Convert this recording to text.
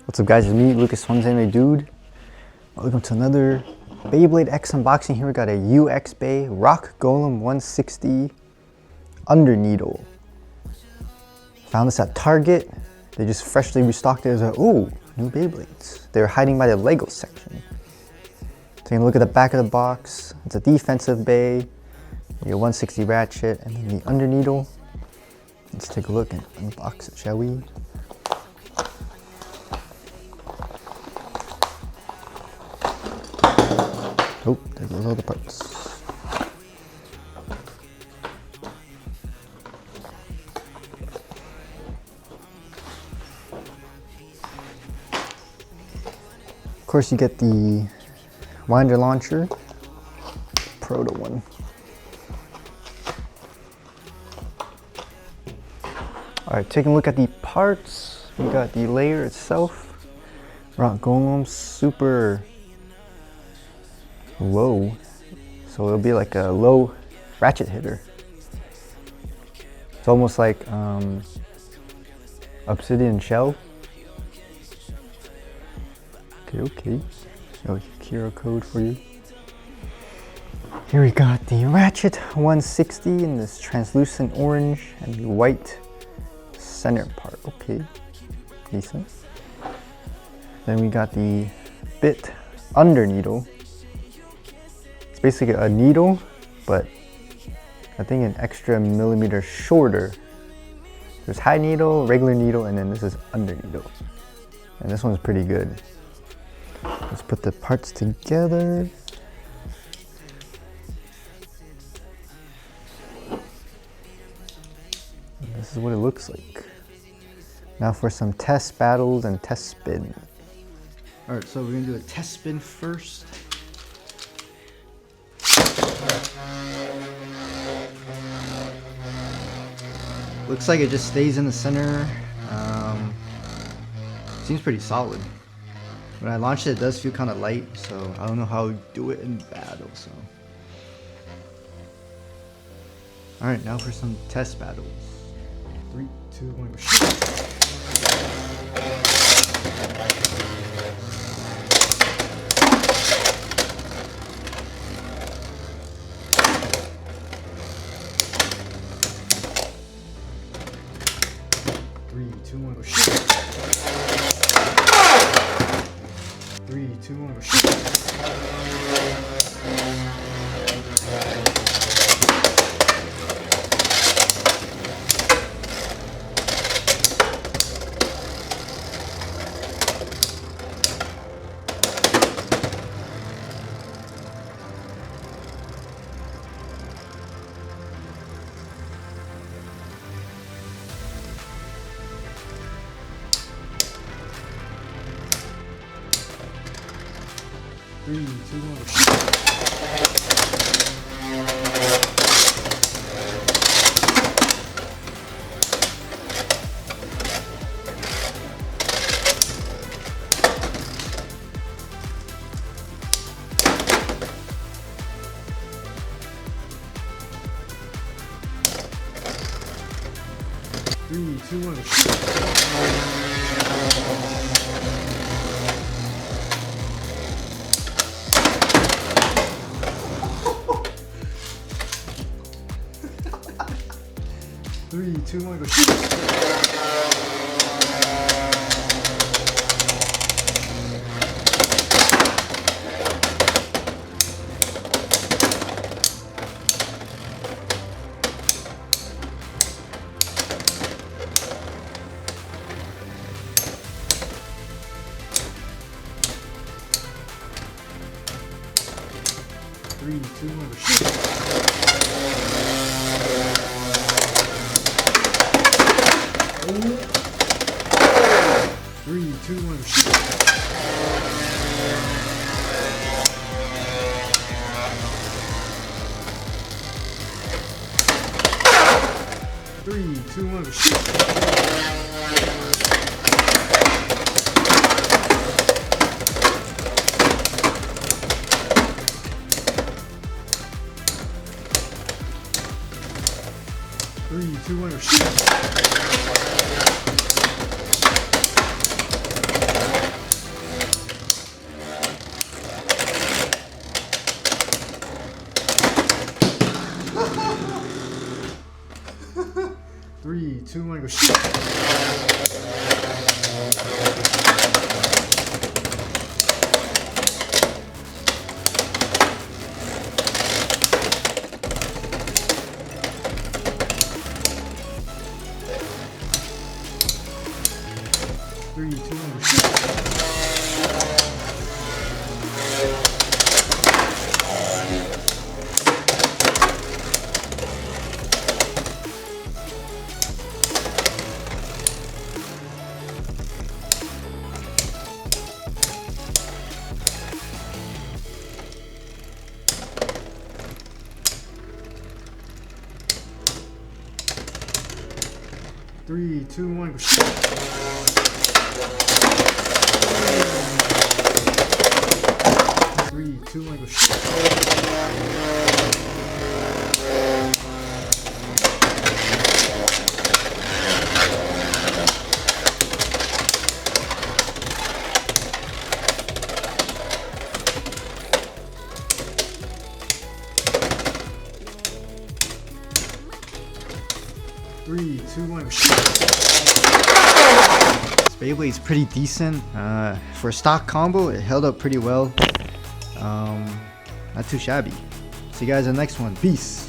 What's up guys, it's me, Lucas Swanzame Dude. Welcome to another Beyblade X unboxing. Here we got a UX Bay Rock Golem 160 under needle. Found this at Target. They just freshly restocked it as a, ooh, new Beyblades. They were hiding by the Lego section. Taking a look at the back of the box. It's a defensive bay, your 160 ratchet, and then the under needle. Let's take a look and unbox it, shall we? Oh, there goes all the parts. Of course, you get the winder launcher, proto one. All right, taking a look at the parts. We got the layer itself. Rock Golem, super low, so it'll be like a low ratchet hitter. It's almost like obsidian shell. Okay. Oh, QR code for you. Here we got the ratchet 160 in this translucent orange and the white center part. Okay, decent. Then we got the bit under needle. It's basically a needle, but I think an extra millimeter shorter. There's high needle, regular needle, and then this is under needle. And this one's pretty good. Let's put the parts together. And this is what it looks like. Now for some test battles and test spin. All right, so we're gonna do a test spin first. Looks like it just stays in the center. Seems pretty solid. When I launched it, it does feel kind of light, so I don't know how to do it in battle. So, all right, now for some test battles. 3, 2, 1, go shoot! 3, 2, 1, go shoot! 3, 2, 1, go shoot! 3, 2, 1, go shoot! 3, 2, 1, go shoot! 3, 2, 1, go shoot! 3, 2, 1, go shoot! 3, 2, 1, shoot! 3, 2, 1, shoot! 3, 2, 1, shoot! 2, 1, go shoot! 3, 2, 1, go shoot! 3, 2, 1, go shoot! 3, 2, 1, go shoot! 3, 2, 1, go shoot! This Beyblade's pretty decent. For a stock combo, it held up pretty well. Not too shabby. See you guys in the next one. Peace!